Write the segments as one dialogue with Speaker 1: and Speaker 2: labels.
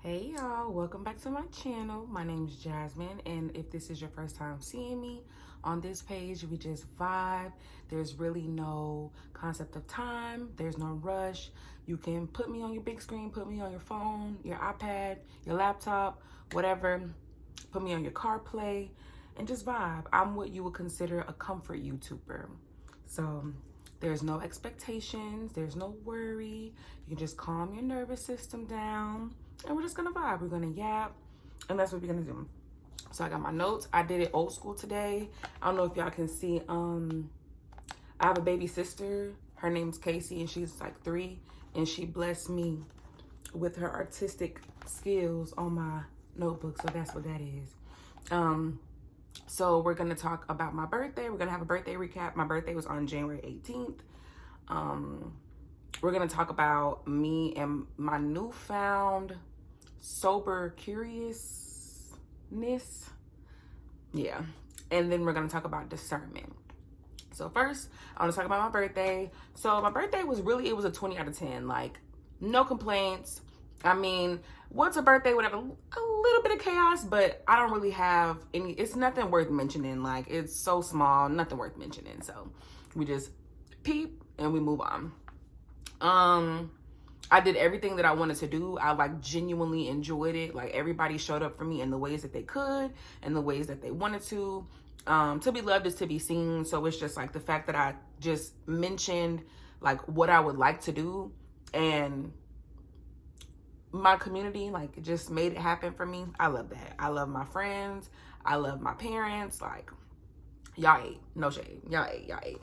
Speaker 1: Hey y'all, welcome back to my channel. My name is Jasmine, and if this is your first time seeing me on this page, we just vibe. There's really no concept of time, there's no rush. You can put me on your big screen, put me on your phone, your iPad, your laptop, whatever. Put me on your CarPlay and just vibe. I'm what you would consider a comfort YouTuber. So there's no expectations, there's no worry. You can just calm your nervous system down and we're just gonna vibe. We're gonna yap, and that's what we're gonna do. So I got my notes. I did it old school today. I don't know if y'all can see. I have a baby sister. Her name's Casey, and she's like 3, and she blessed me with her artistic skills on my notebook. So that's what that is. So we're gonna talk about my birthday. We're gonna have a birthday recap. My birthday was on January 18th. We're gonna talk about me and my newfound sober curiousness. Yeah. And then we're gonna talk about discernment. So first, I want to talk about my birthday. So my birthday was it was a 20 out of 10. Like, no complaints. I mean, what's a birthday without a little bit of chaos? But I don't really have any, it's nothing worth mentioning. Like, it's so small, nothing worth mentioning. So we just peep and we move on. I did everything that I wanted to do. I like genuinely enjoyed it. Like, everybody showed up for me in the ways that they could and the ways that they wanted to. To be loved is to be seen. So it's just like the fact that I just mentioned like what I would like to do, and my community like just made it happen for me. I love that. I love my friends. I love my parents. Like, y'all ate. No shade. Y'all ate.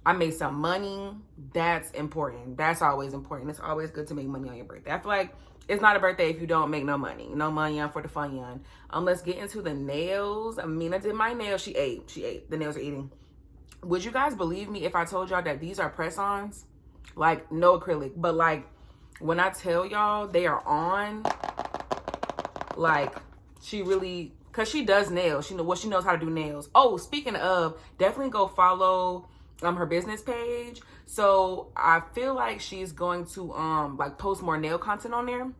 Speaker 1: I made some money. That's important. That's always important. It's always good to make money on your birthday. I feel like it's not a birthday if you don't make no money. No money on for the fun yon. Let's get into the nails. Amina did my nails. She ate. The nails are eating. Would you guys believe me if I told y'all that these are press-ons? Like, no acrylic. But like, when I tell y'all they are on, like, she really, because she does nails. She knows how to do nails. Oh, speaking of, definitely go follow her business page. So I feel like she's going to like post more nail content on there.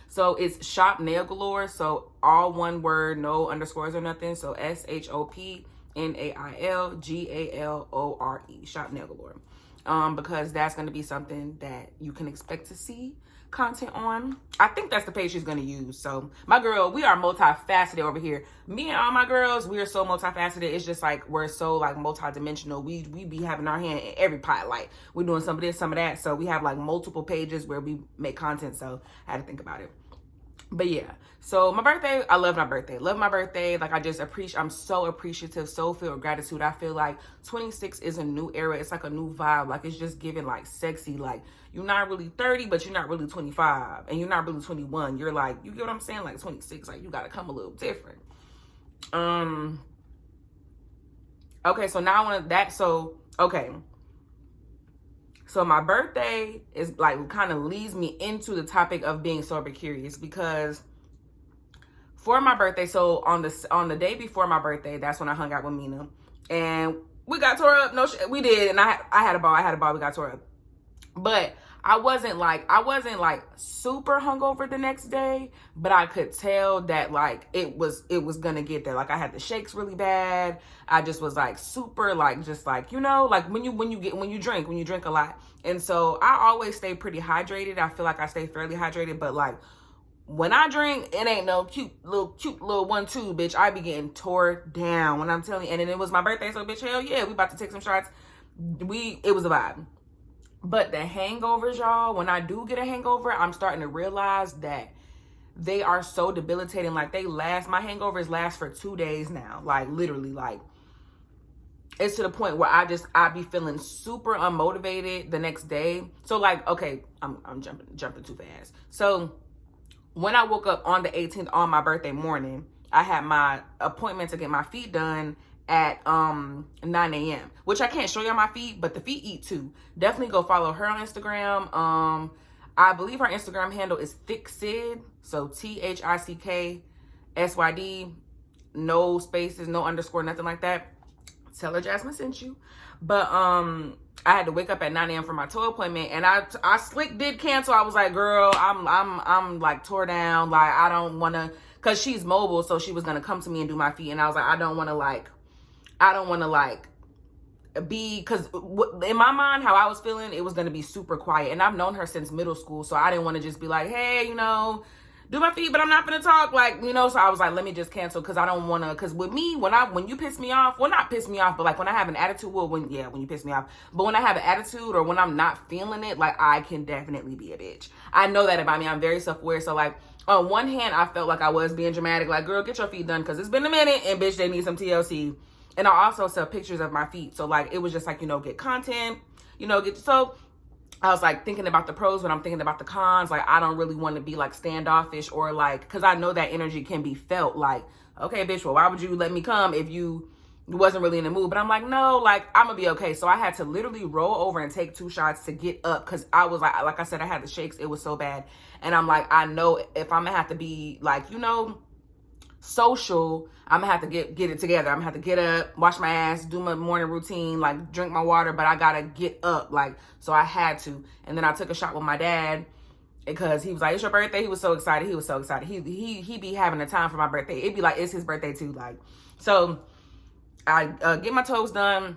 Speaker 1: So it's Shop Nail Galore. So all one word, no underscores or nothing. So ShopNailGalore. Shop Nail Galore. Because that's going to be something that you can expect to see content on. I think that's the page she's going to use. So my girl, we are multifaceted over here. Me and all my girls, we are so multifaceted. It's just like we're so like multidimensional. We be having our hand in every pot. Like, we're doing some of this, some of that. So we have like multiple pages where we make content. So I had to think about it. But yeah, so my birthday, I love my birthday. Love my birthday. Like, I'm so appreciative, so filled with gratitude. I feel like 26 is a new era. It's like a new vibe. Like, it's just giving like sexy. Like, you're not really 30, but you're not really 25. And you're not really 21. You're like, you get what I'm saying? Like 26, like you got to come a little different. Okay, so now I want that. So, okay. So my birthday is like kind of leads me into the topic of being sober curious, because for my birthday, so on the day before my birthday, that's when I hung out with Mina and we got tore up. No shit, we did, and I had a ball. We got tore up, but I wasn't like super hungover the next day, but I could tell that like it was gonna get there. Like, I had the shakes really bad. I just was like super like, just like, you know, like when you drink a lot. And so I always stay pretty hydrated. I feel like I stay fairly hydrated, but like when I drink, it ain't no cute little 1-2, bitch. I be getting tore down when I'm telling you. And then it was my birthday, so bitch, hell yeah, we about to take some shots. It was a vibe. But the hangovers, y'all, when I do get a hangover, I'm starting to realize that they are so debilitating. Like, my hangovers last for 2 days now. Like, literally, like, it's to the point where I be feeling super unmotivated the next day. So like, okay, I'm jumping too fast. So when I woke up on the 18th on my birthday morning, I had my appointment to get my feet done at 9 a.m. which I can't show y'all my feet, but the feet eat too. Definitely go follow her on Instagram. I believe her Instagram handle is Thick Sid, so ThickSyd, no spaces, no underscore, nothing like that. Tell her Jasmine sent you. But I had to wake up at 9 a.m. for my toe appointment, and I slick did cancel. I was like, girl, I'm like tore down. Like, I don't want to, cause she's mobile, so she was gonna come to me and do my feet, and I was like, I don't want to like be, because in my mind, how I was feeling, it was gonna be super quiet, and I've known her since middle school, so I didn't want to just be like, hey, you know, do my feet, but I'm not gonna talk, like, you know. So I was like, let me just cancel, because I don't want to, because with me, when you piss me off, well, not piss me off, but like when I have an attitude, well, when you piss me off, but when I have an attitude or when I'm not feeling it, like, I can definitely be a bitch. I know that about me. I'm very self-aware. So like, on one hand, I felt like I was being dramatic, like, girl, get your feet done, because it's been a minute, and bitch, they need some TLC. And I also sell pictures of my feet, so like, it was just like, you know, get content, you know, so I was like thinking about the pros, but I'm thinking about the cons. Like, I don't really want to be like standoffish, or like, because I know that energy can be felt like, okay, bitch, well, why would you let me come if you wasn't really in the mood? But I'm like, no, like, I'm gonna be okay. So I had to literally roll over and take 2 shots to get up, because I was like I said, I had the shakes. It was so bad. And I'm like, I know if I'm gonna have to be like, you know, social, I'm gonna have to get it together. I'm gonna have to get up, wash my ass, do my morning routine, like drink my water, but I gotta get up, like, so I had to. And then I took a shot with my dad, because he was like, it's your birthday. He was so excited. He be having a time for my birthday. It'd be like, it's his birthday too, like. So I get my toes done.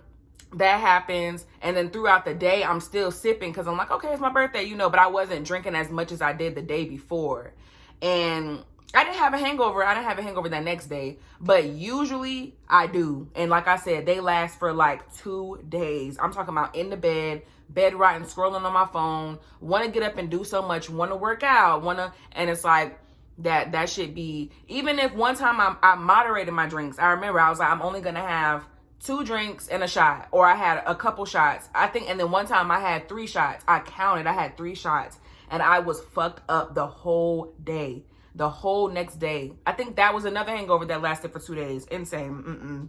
Speaker 1: That happens. And then throughout the day, I'm still sipping, because I'm like, okay, it's my birthday, you know, but I wasn't drinking as much as I did the day before. And I didn't have a hangover. I didn't have a hangover that next day, but usually I do. And like I said, they last for like 2 days. I'm talking about in the bed rotting, scrolling on my phone, want to get up and do so much, want to work out, and it's like that should be, even if one time I moderated my drinks. I remember I was like, I'm only going to have 2 drinks and a shot, or I had a couple shots, I think. And then one time I had 3 shots. I counted, I had 3 shots, and I was fucked up the whole day. The whole next day. I think that was another hangover that lasted for 2 days. Insane.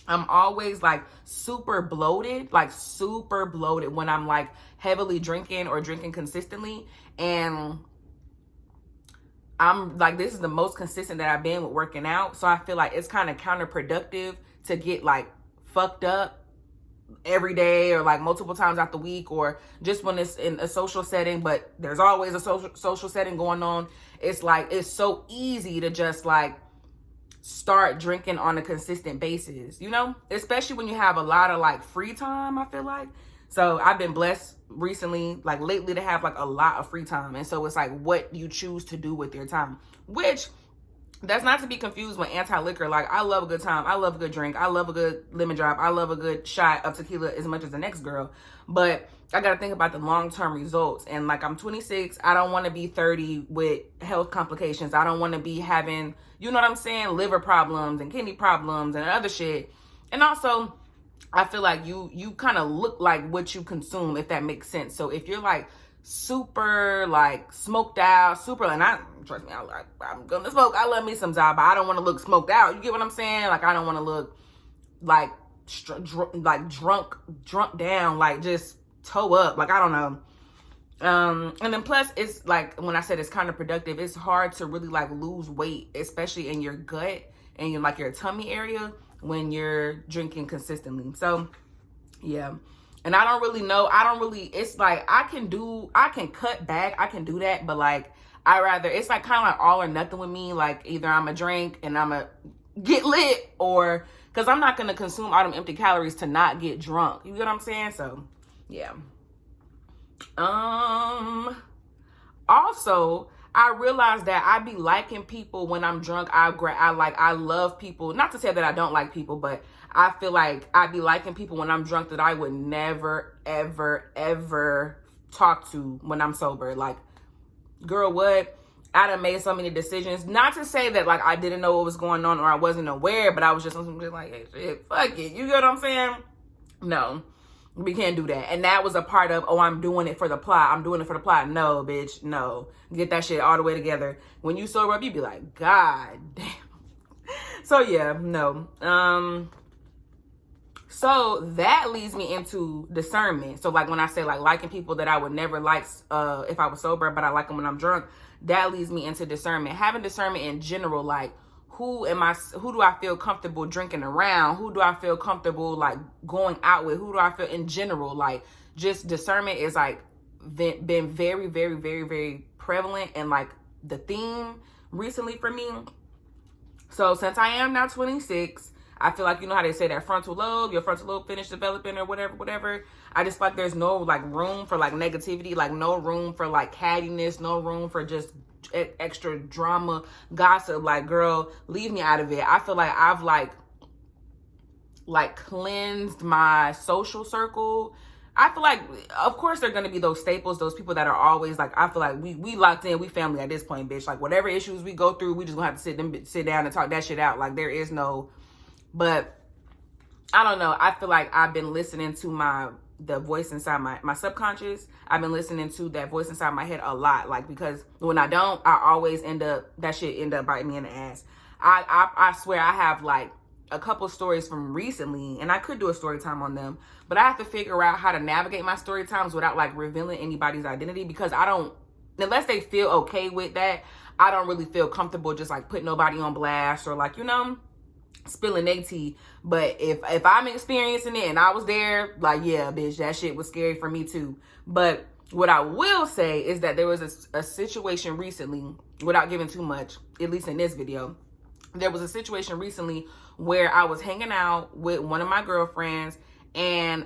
Speaker 1: I'm always like super bloated when I'm like heavily drinking or drinking consistently. And I'm like, this is the most consistent that I've been with working out. So I feel like it's kind of counterproductive to get like fucked up every day, or like multiple times out the week, or just when it's in a social setting. But there's always a social setting going on. It's like, it's so easy to just like start drinking on a consistent basis, you know, especially when you have a lot of like free time, I feel like. So I've been blessed recently, like lately, to have like a lot of free time. And so it's like what you choose to do with your time, which that's not to be confused with anti-liquor. Like, I love a good time. I love a good drink. I love a good lemon drop. I love a good shot of tequila as much as the next girl. But I got to think about the long-term results. And like, I'm 26. I don't want to be 30 with health complications. I don't want to be having, you know what I'm saying, liver problems and kidney problems and other shit. And also, I feel like you kind of look like what you consume, if that makes sense. So if you're like super like smoked out, super, and I trust me, I'm gonna smoke. I love me some Zab, but I don't want to look smoked out. You get what I'm saying? Like, I don't want to look like drunk down, like just toe up. Like, I don't know. And then plus, it's like, when I said it's counterproductive, it's hard to really like lose weight, especially in your gut and your tummy area, when you're drinking consistently. So yeah. And I don't really, it's like, I can cut back, I can do that, but like, it's like kind of like all or nothing with me. Like, either I'm a drink and I'm a get lit, or, because I'm not going to consume all them empty calories to not get drunk. You get what I'm saying? So yeah. Also, I realized that I be liking people when I'm drunk. I love people. Not to say that I don't like people, but I feel like I be liking people when I'm drunk that I would never, ever, ever talk to when I'm sober. Like, girl, what? I done made so many decisions. Not to say that like I didn't know what was going on or I wasn't aware, but I was just like, hey, shit, fuck it. You get what I'm saying? No. We can't do that. And that was a part of, oh, I'm doing it for the plot. I'm doing it for the plot. No, bitch, no. Get that shit all the way together. When you sober up, you be like, God damn. So yeah, no. So that leads me into discernment. So like, when I say like liking people that I would never like if I was sober, but I like them when I'm drunk, that leads me into discernment. Having discernment in general, like, who do I feel comfortable drinking around? Who do I feel comfortable like going out with? Who do I feel in general? Like, just discernment is like been very, very, very, very prevalent and like the theme recently for me. So since I am now 26, I feel like, you know how they say that your frontal lobe finished developing or whatever. I just feel like there's no like room for like negativity, like no room for like cattiness, no room for just extra drama, gossip. Like, girl, leave me out of it. I feel like I've like cleansed my social circle. I feel like, of course, there are going to be those staples, those people that are always like, I feel like we locked in, we family at this point, bitch. Like, whatever issues we go through, we just gonna have to sit down and talk that shit out. Like, there is no, but I don't know. I feel like I've been listening to the voice inside my subconscious. I've been listening to that voice inside my head a lot. Like, because when I don't, I always that shit end up biting me in the ass. I swear I have like a couple stories from recently, and I could do a story time on them, but I have to figure out how to navigate my story times without like revealing anybody's identity, because I don't, unless they feel okay with that, I don't really feel comfortable just like putting nobody on blast or like, you know, spilling their tea. But if I'm experiencing it and I was there, like, yeah, bitch, that shit was scary for me too. But what I will say is that there was a situation recently, without giving too much, at least in this video, there was a situation recently where I was hanging out with one of my girlfriends and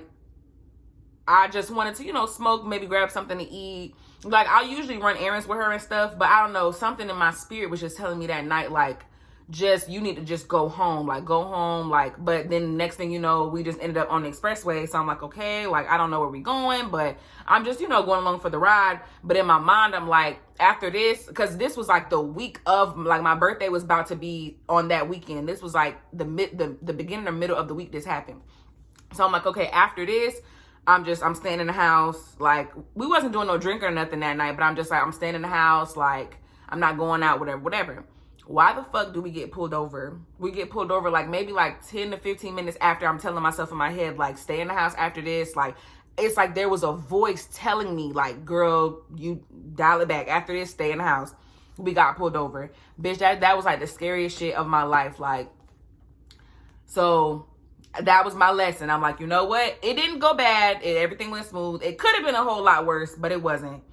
Speaker 1: I just wanted to, you know, smoke, maybe grab something to eat. Like, I usually run errands with her and stuff, but I don't know, something in my spirit was just telling me that night, like, you need to just go home, like, but then next thing you know, we just ended up on the expressway. So I'm like, okay, like, I don't know where we're going, but I'm just, you know, going along for the ride. But in my mind, I'm like, after this, because this was like the week of, like, my birthday was about to be on that weekend. This was like the beginning or middle of the week this happened. So I'm like, okay, after this, I'm staying in the house. Like, we wasn't doing no drink or nothing that night, but I'm just like, I'm staying in the house. Like, I'm not going out, whatever. Why the fuck do we get pulled over? We get pulled over like maybe like 10 to 15 minutes after I'm telling myself in my head, like, stay in the house after this. Like, it's like there was a voice telling me, like, girl, you dial it back. After this, stay in the house. We got pulled over. Bitch, that was like the scariest shit of my life. Like, so that was my lesson. I'm like, you know what? It didn't go bad. Everything went smooth. It could have been a whole lot worse, but it wasn't.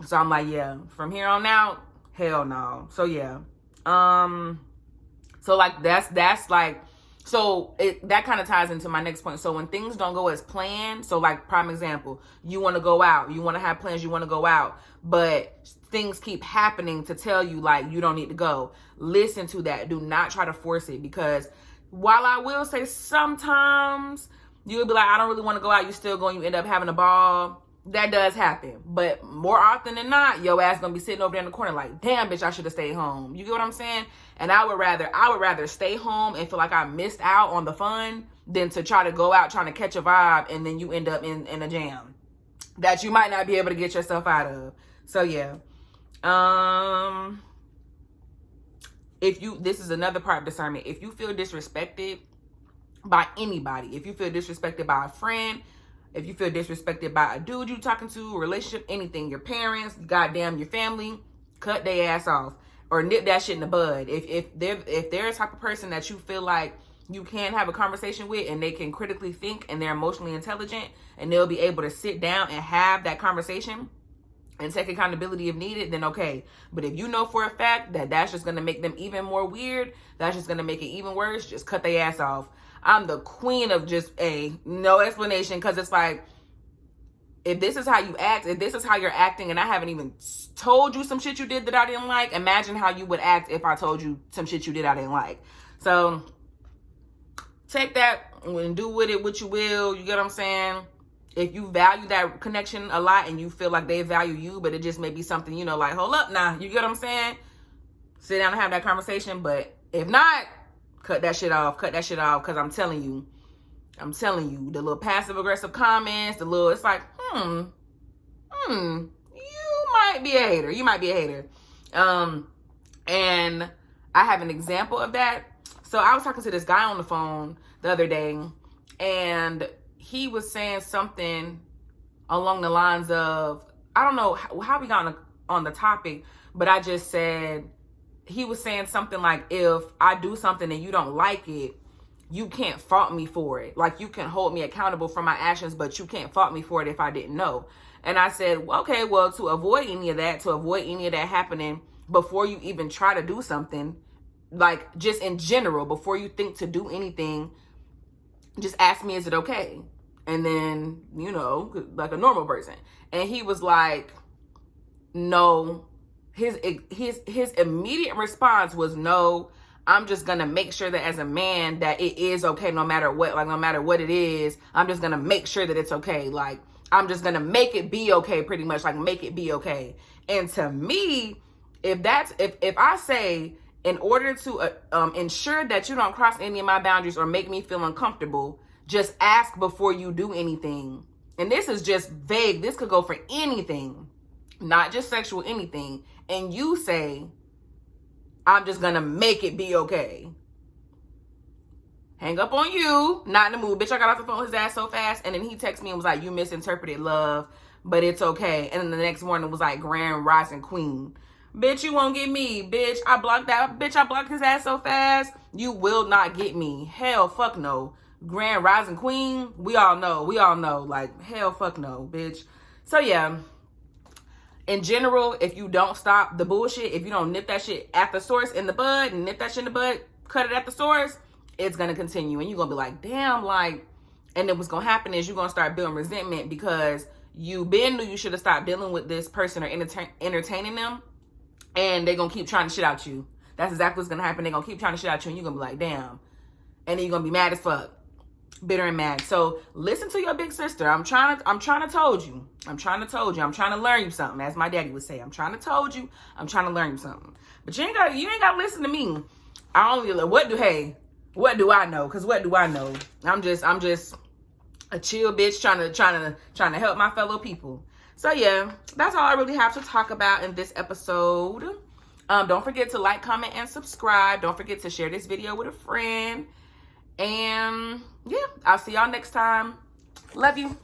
Speaker 1: So I'm like, yeah, from here on out, hell no. So yeah. So like that's like, so that kind of ties into my next point. So when things don't go as planned, so like prime example, you want to go out, you want to have plans, you want to go out, but things keep happening to tell you like you don't need to go. Listen to that. Do not try to force it, because while I will say sometimes you'll be like, I don't really want to go out, you still going, you end up having a ball. That does happen. But more often than not, your ass gonna be sitting over there in the corner like, damn, bitch, I should have stayed home. You get what I'm saying? And I would rather stay home and feel like I missed out on the fun than to try to go out trying to catch a vibe and then you end up in a jam that you might not be able to get yourself out of. So yeah. This is another part of discernment. If you feel disrespected by anybody, if you feel disrespected by a friend, if you feel disrespected by a dude you talking to, a relationship, anything, your parents, goddamn your family, cut their ass off or nip that shit in the bud. If they're a type of person that you feel like you can have a conversation with and they can critically think and they're emotionally intelligent and they'll be able to sit down and have that conversation and take accountability if needed, then okay. But if you know for a fact that that's just going to make them even more weird, that's just going to make it even worse, just cut their ass off. I'm the queen of just no explanation, because it's like, if this is how you act, if this is how you're acting, and I haven't even told you some shit you did that I didn't like, imagine how you would act if I told you some shit you did I didn't like. So take that and do with it what you will. You get what I'm saying? If you value that connection a lot and you feel like they value you, but it just may be something, you know, like, hold up now. You get what I'm saying? Sit down and have that conversation. But if not, cut that shit off. Cut that shit off. Because I'm telling you, the little passive aggressive comments, it's like, you might be a hater. You might be a hater. And I have an example of that. So I was talking to this guy on the phone the other day, and he was saying something along the lines of, I don't know how we got on the topic, but I just said, he was saying something like, if I do something and you don't like it, you can't fault me for it. Like, you can hold me accountable for my actions, but you can't fault me for it if I didn't know. And I said, okay, well, to avoid any of that happening before you even try to do something, like just in general, before you think to do anything, just ask me, is it okay? And then, you know, like a normal person. And he was like, no. His immediate response was, no, I'm just going to make sure that as a man that it is okay no matter what. Like, no matter what it is, I'm just going to make sure that it's okay. Like, I'm just going to make it be okay, pretty much. Like, make it be okay. And to me, if I say, in order to ensure that you don't cross any of my boundaries or make me feel uncomfortable, just ask before you do anything. And this is just vague. This could go for anything, not just sexual, anything. And you say, I'm just going to make it be okay. Hang up on you. Not in the mood. Bitch, I got off the phone with his ass so fast. And then he texted me and was like, you misinterpreted love, but it's okay. And then the next morning was like, Grand Rising Queen. Bitch, you won't get me. Bitch, I blocked his ass so fast. You will not get me. Hell, fuck no. Grand Rising Queen. We all know. Like, hell, fuck no, bitch. So, yeah. In general, if you don't stop the bullshit, if you don't nip that shit at the source in the bud, and nip that shit in the bud, cut it at the source, it's going to continue. And you're going to be like, damn, like, and then what's going to happen is you're going to start building resentment because you knew you should have stopped dealing with this person or entertaining them, and they're going to keep trying to shit out you. That's exactly what's going to happen. They're going to keep trying to shit out you, and you're going to be like, damn. And then you're going to be mad as fuck. Bitter and mad. So listen to your big sister. I'm trying to told you. I'm trying to learn you something. As my daddy would say, I'm trying to told you. I'm trying to learn you something. But you ain't got to listen to me. What do I know? Cause what do I know? I'm just a chill bitch trying to help my fellow people. So yeah, that's all I really have to talk about in this episode. Don't forget to like, comment, and subscribe. Don't forget to share this video with a friend. And yeah, I'll see y'all next time. Love you.